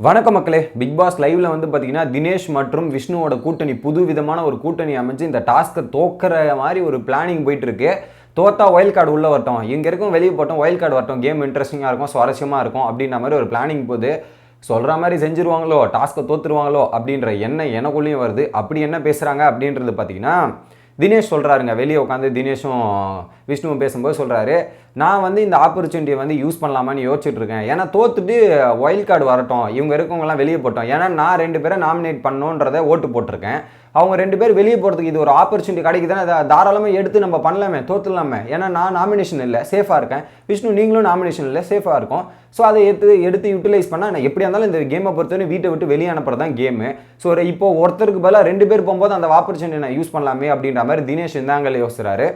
வணக்கம் மக்களே. Big pass லைவ்ல வந்து பார்த்தீங்கன்னா தினேஷ் மற்றும் விஷ்ணுவோட கூட்டணி புது விதமான ஒரு கூட்டணி அமைச்சு இந்த டாஸ்க்கை தோக்கிற மாதிரி ஒரு பிளானிங் போயிட்டு இருக்கு. தோத்தா ஒயில் கார்டு உள்ள வரட்டும், இங்கே இருக்கும் வெளியே போட்டோம், ஒயில் கார்டு வரட்டும், கேம் இன்ட்ரெஸ்டிங்காக இருக்கும், சுவாரஸ்யமாக இருக்கும் அப்படின்ற மாதிரி ஒரு பிளானிங் போது சொல்கிற மாதிரி செஞ்சுருவாங்களோ, டாஸ்க்கை தோத்துருவாங்களோ அப்படின்ற எண்ணம் எனக்குள்ளேயும் வருது. அப்படி என்ன பேசுகிறாங்க அப்படின்றது பார்த்தீங்கன்னா, தினேஷ் சொல்கிறாருங்க. வெளியே உட்காந்து தினேஷும் விஷ்ணுவும் பேசும்போது சொல்கிறாரு, நான் வந்து இந்த ஆப்பர்ச்சுனிட்டியை வந்து யூஸ் பண்ணலாமான்னு யோசிச்சுட்டு இருக்கேன். ஏன்னா தோத்துட்டு ஒயில் கார்டு வரட்டும், இவங்க இருக்கவங்கலாம் வெளியே போட்டோம். ஏன்னா நான் 2 பேரை நாமினேட் பண்ணணுன்றதை ஓட்டு போட்டிருக்கேன். அவங்க 2 பேர் வெளியே போகிறதுக்கு இது ஒரு ஆப்பர்ச்சுனிட்டி கிடைக்குதுன்னு அதை தாராளமாக எடுத்து நம்ம பண்ணலாமே, தோத்துடலாமே. ஏன்னா நான் நாமினேஷன் இல்லை, சேஃபாக இருக்கேன். விஷ்ணு நீங்களும் நாமினேஷன் இல்லை, சேஃபாக இருக்கும். ஸோ அதை எடுத்து யூட்டிலைஸ் பண்ணால் நான் எப்படியா இருந்தாலும் இந்த கேமை பொறுத்தவரை வீட்டை விட்டு வெளியே அனுப்புறது தான் கேமு. ஸோ இப்போ ஒருத்தருக்கு பதிலாக 2 பேர் போகும்போது அந்த ஆப்பர்ச்சுனிட்டி நான் யூஸ் பண்ணலாமே அப்படின்ற மாதிரி தினேஷ் இருந்தாங்க யோசிச்சுறாரு.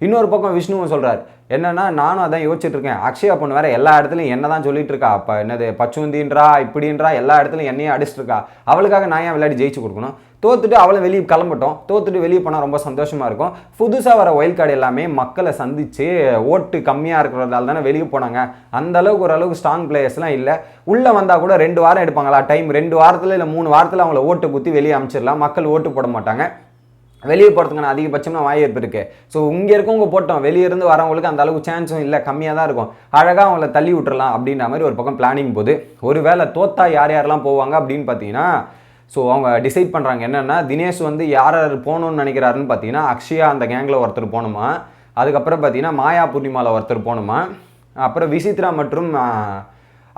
இன்னொரு பக்கம் விஷ்ணுவும் சொல்கிறார், என்னன்னா நானும் அதான் யோசிச்சுட்டு இருக்கேன். அக்ஷயா பொண்ணு வேற எல்லா இடத்துலையும் என்ன தான் சொல்லிட்டு இருக்கா. அப்போ என்னது பச்சுந்தின்றா இப்படின்றா, எல்லா இடத்துலையும் என்னையும் அடிச்சுட்டு இருக்கா. அவளுக்காக நான் ஏன் விளையாடி ஜெயிச்சு கொடுக்கணும்? தோத்துட்டு அவளை வெளியே கிளம்பட்டோம். தோத்துட்டு வெளியே போனால் ரொம்ப சந்தோஷமாக இருக்கும். புதுசாக வர ஒயில் கார்டு எல்லாமே மக்களை சந்தித்து ஓட்டு கம்மியாக இருக்கிறதால தானே வெளியே போனாங்க. அந்த அளவுக்கு ஓரளவுக்கு ஸ்ட்ராங் பிளேயர்ஸ்லாம் இல்லை. உள்ளே வந்தால் கூட 2 வாரம் எடுப்பாங்களா டைம்? 2 வாரத்தில் இல்லை 3 வாரத்தில் அவங்கள ஓட்டு குத்தி வெளியே அமைச்சிடலாம். மக்கள் ஓட்டு போட மாட்டாங்க. வெளியே போகிறதுக்கான அதிகபட்சமாக வாய்ப்பு இருக்குது. ஸோ இங்கே இருக்கவங்க போட்டோம், வெளியே இருந்து வரவங்களுக்கு அந்த அளவுக்கு சான்ஸும் இல்லை, கம்மியாக தான் இருக்கும். அழகாக அவங்கள தள்ளி விட்டுறலாம் அப்படின்ற மாதிரி ஒரு பக்கம் பிளானிங் போது, ஒரு வேளை தோத்தா யார் யாரெல்லாம் போவாங்க அப்படின்னு பார்த்தீங்கன்னா, ஸோ அவங்க டிசைட் பண்ணுறாங்க என்னென்னா, தினேஷ் வந்து யார் யார் போகணுன்னு நினைக்கிறாருன்னு பார்த்தீங்கன்னா, அக்ஷயா அந்த கேங்கில் ஒருத்தர் போகணுமா, அதுக்கப்புறம் பார்த்தீங்கன்னா மாயா பூர்ணிமாவில் ஒருத்தர் போகணுமா, அப்புறம் விசித்ரா மற்றும்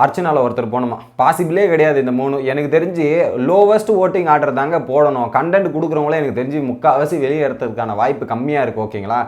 அர்ச்சனாவில் ஒருத்தர் போகணுமா. பாசிபிளே கிடையாது இந்த 3. எனக்கு தெரிஞ்சு லோவஸ்ட் ஓட்டிங் ஆர்டர் தாங்க போடணும். கண்டென்ட் கொடுக்குறவங்களே எனக்கு தெரிஞ்சு முக்கால்வாசி வெளியே எடுக்கிறதுக்கான வாய்ப்பு கம்மியாக இருக்குது. ஓகேங்களா?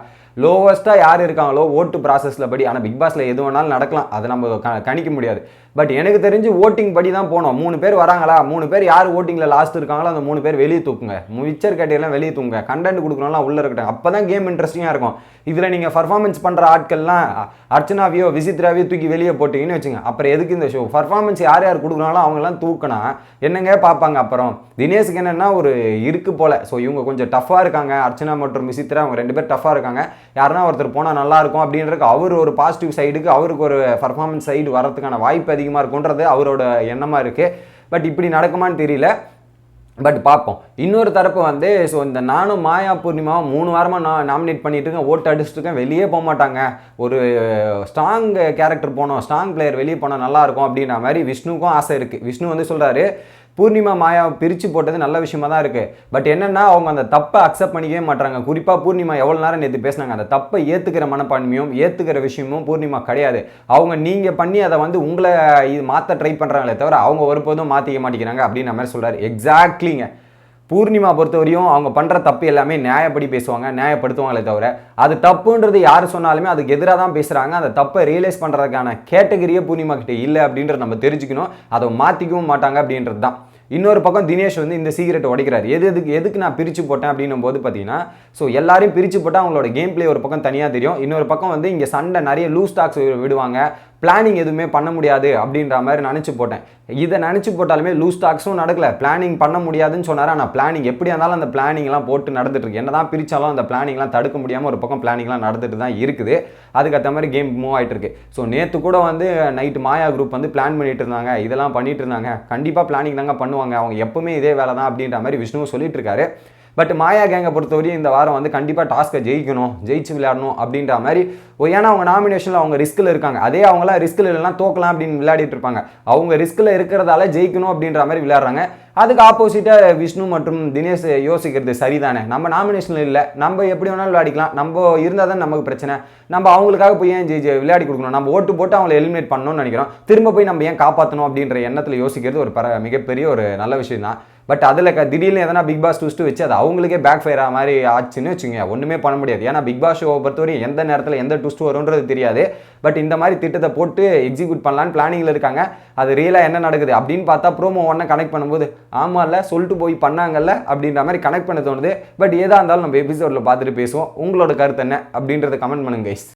லோவஸ்ட்டாக யார் இருக்காங்களோ ஓட்டு ப்ராசஸில் படி, ஆனால் பிக் பாஸில் எது வேணாலும் நடக்கலாம், அதை நம்ம கணிக்க முடியாது. பட் எனக்கு தெரிஞ்சு ஓட்டிங் படி தான் போனோம். 3 பேர் வராங்களா, 3 பேர் யார் ஓட்டிங்கில் லாஸ்ட் இருக்காங்களோ அந்த 3 பேர் வெளியே தூக்குங்க. மிச்சர் கேட்டியெல்லாம் வெளியே தூக்குங்க. கண்டென்ட் கொடுக்குறவங்களாம் உள்ளே இருக்கட்டும். அப்போ தான் கேம் இன்ட்ரெஸ்டிங்காக இருக்கும். இதில் நீங்கள் பர்ஃபார்மன்ஸ் பண்ணுற ஆட்கள்லாம் அர்ச்சனாவையோ விசித்ராவையோ தூக்கி வெளியே போட்டிங்கன்னு வச்சுங்க, அப்புறம் எதுக்கு இந்த ஷோ? பர்ஃபார்மன்ஸ் யார் யார் கொடுக்குறாங்களோ அவங்களாம் தூக்கினா என்னங்க பார்ப்பாங்க? அப்புறம் தினேஷுக்கு என்னென்னா ஒரு இருக்கு போல். ஸோ இவங்க கொஞ்சம் டஃப்பாக இருக்காங்க. அர்ச்சனா மற்றும் விசித்ரா அவங்க 2 பேர் டஃப்பாக இருக்காங்க. யாருன்னா ஒருத்தர் போனால் நல்லாயிருக்கும் அப்படின்றதுக்கு அவர் ஒரு பாசிட்டிவ் சைடுக்கு, அவருக்கு ஒரு பர்ஃபார்மன்ஸ் சைடு வரதுக்கான வாய்ப்பு அதிகமாக இருக்குன்றது அவரோட எண்ணமாக இருக்குது. பட் இப்படி நடக்குமான்னு தெரியல. பட் பார்ப்போம். இன்னொரு தரப்பு வந்து, ஸோ இந்த நானும் மாயா பூர்ணிமாவும் 3 வாரமாக நான் நாமினேட் பண்ணிட்டு இருக்கேன், ஓட்டு அடிச்சுட்டு இருக்கேன், வெளியே போக மாட்டாங்க. ஒரு ஸ்ட்ராங் கேரக்டர் போனோம், ஸ்ட்ராங் பிளேயர் வெளியே போனால் நல்லாயிருக்கும் அப்படின்ற மாதிரி விஷ்ணுக்கும் ஆசை இருக்குது. விஷ்ணு வந்து சொல்கிறாரு, பூர்ணிமா மாயாவை பிரித்து போட்டது நல்ல விஷயமா தான் இருக்குது. பட் என்னென்னா அவங்க அந்த தப்பை அக்செப்ட் பண்ணிக்கவே மாட்டாங்க. குறிப்பாக பூர்ணிமா எவ்வளோ நேரம் நேற்று பேசினாங்க, அந்த தப்பை ஏற்றுக்கிற மனப்பான்மையும் ஏற்றுக்கிற விஷயமும் பூர்ணிமா கிடையாது. அவங்க நீங்கள் பண்ணி அதை வந்து உங்களை இது மாற்ற ட்ரை பண்ணுறாங்களே தவிர அவங்க ஒருபோதும் மாற்றிக்க மாட்டேங்கிறாங்க அப்படின்ற மாதிரி சொல்கிறாரு. எக்ஸாக்ட்லிங்க. பூர்ணிமா பொறுத்தவரையும் அவங்க பண்ணுற தப்பு எல்லாமே நியாயப்படி பேசுவாங்க, நியாயப்படுத்துவாங்களே தவிர அது தப்புன்றது யார் சொன்னாலுமே அதுக்கு எதிராக தான் பேசுகிறாங்க. அந்த தப்பை ரியலைஸ் பண்ணுறதுக்கான கேட்டகரியே பூர்ணிமா கிட்டே இல்லை அப்படின்றத நம்ம தெரிஞ்சுக்கணும். அதை மாற்றிக்கவும் மாட்டாங்க அப்படின்றது தான். இன்னொரு பக்கம் தினேஷ் வந்து இந்த சீக்ரெட்டை உடைக்கிறார். எதுக்கு நான் பிரித்து போட்டேன் அப்படின்னும் போது பார்த்தீங்கன்னா, ஸோ எல்லாரையும் பிரித்து போட்டால் அவங்களோட கேம் பிளே ஒரு பக்கம் தனியாக தெரியும். இன்னொரு பக்கம் வந்து இங்கே சண்டை நிறைய லூஸ் டாக்ஸ் விடுவாங்க, பிளானிங் எதுவுமே பண்ண முடியாது அப்படின்ற மாதிரி நினச்சி போட்டேன். இதை நினச்சி போட்டாலுமே லூஸ் டாக்ஸும் நடக்கல, பிளானிங் பண்ண முடியாதுன்னு சொன்னார். ஆனால் பிளானிங் எப்படியா இருந்தாலும் அந்த பிளானிங்லாம் போட்டு நடந்துட்டு இருக்கு. என்ன தான் பிரித்தாலும் அந்த பிளானிங்லாம் தடுக்க முடியாமல் ஒரு பக்கம் பிளானிங்லாம் நடந்துட்டு தான் இருக்குது. அதுக்கேற்ற மாதிரி கேம் மூவ் ஆகிட்டு இருக்கு. ஸோ நேற்று கூட வந்து நைட்டு மாயா குரூப் வந்து பிளான் பண்ணிட்டு இருந்தாங்க, இதெல்லாம் பண்ணிட்டு இருந்தாங்க. கண்டிப்பாக பிளானிங் தாங்க பண்ணுவாங்க, அவங்க எப்பவுமே இதே வேலை தான் அப்படின்ற மாதிரி விஷ்ணுவும் சொல்லிட்டு இருக்காரு. பட் மாயா கேங்கை பொறுத்தவரையும் இந்த வாரம் வந்து கண்டிப்பாக டாஸ்க்கை ஜெயிச்சு விளையாடணும் அப்படின்ற மாதிரி. ஏன்னா அவங்க நாமினேஷனில் அவங்க ரிஸ்கில் இருக்காங்க. அதே அவங்களாம் ரிஸ்கில் இல்லைனா தோக்கலாம் அப்படின்னு விளையாடிட்டு இருப்பாங்க. அவங்க ரிஸ்கில் இருக்கிறதால ஜெயிக்கணும் அப்படின்ற மாதிரி விளையாடுறாங்க. அதுக்கு ஆப்போசிட்டாக விஷ்ணு மற்றும் தினேஷ் யோசிக்கிறது சரிதானே. நம்ம நாமினேஷனில் இல்லை, நம்ம எப்படி வேணாலும் விளையாடிக்கலாம், நம்ம இருந்தால் தான் நமக்கு பிரச்சனை. நம்ம அவங்களுக்காக போய் ஏன் விளையாடி கொடுக்கணும்? நம்ம ஓட்டு போட்டு அவங்களை எலிமினேட் பண்ணணும்னு நினைக்கிறோம், திரும்ப போய் நம்ம ஏன் காப்பாற்றணும் அப்படின்ற எண்ணத்தில் யோசிக்கிறது ஒரு மிகப்பெரிய ஒரு நல்ல விஷயம் தான். பட் அதில் திடீர்னு எதனா பிக் பாஸ் ட்விஸ்ட் வச்சு அது அவங்களுக்கே பேக் ஃபயர் ஆகிற மாதிரி ஆச்சுன்னு வச்சுங்க, ஒன்றுமே பண்ண முடியாது. ஏன்னா பிக் பாஸ் ஷோவை பொறுத்தவரை எந்த நேரத்தில் எந்த ட்விஸ்ட் வரும்ன்றது தெரியாது. பட் இந்த மாதிரி திட்டத்தை போட்டு எக்ஸிக்யூட் பண்ணலான்னு பிளானிங்கில் இருக்காங்க. அது ரியலாக என்ன நடக்குது அப்படின்னு பார்த்தா ப்ரோமோ ஒன்று கனெக்ட் பண்ணும்போது ஆமாம்ல சொல்லிட்டு போய் பண்ணாங்கல்ல அப்படின்ற மாதிரி கனெக்ட் பண்ண தோணுது. பட் ஏதா இருந்தாலும் நம்ம எபிசோடில் பார்த்துட்டு பேசுவோம். உங்களோட கருத்து என்ன அப்படின்றத கமெண்ட் பண்ணுங்க கைஸ்.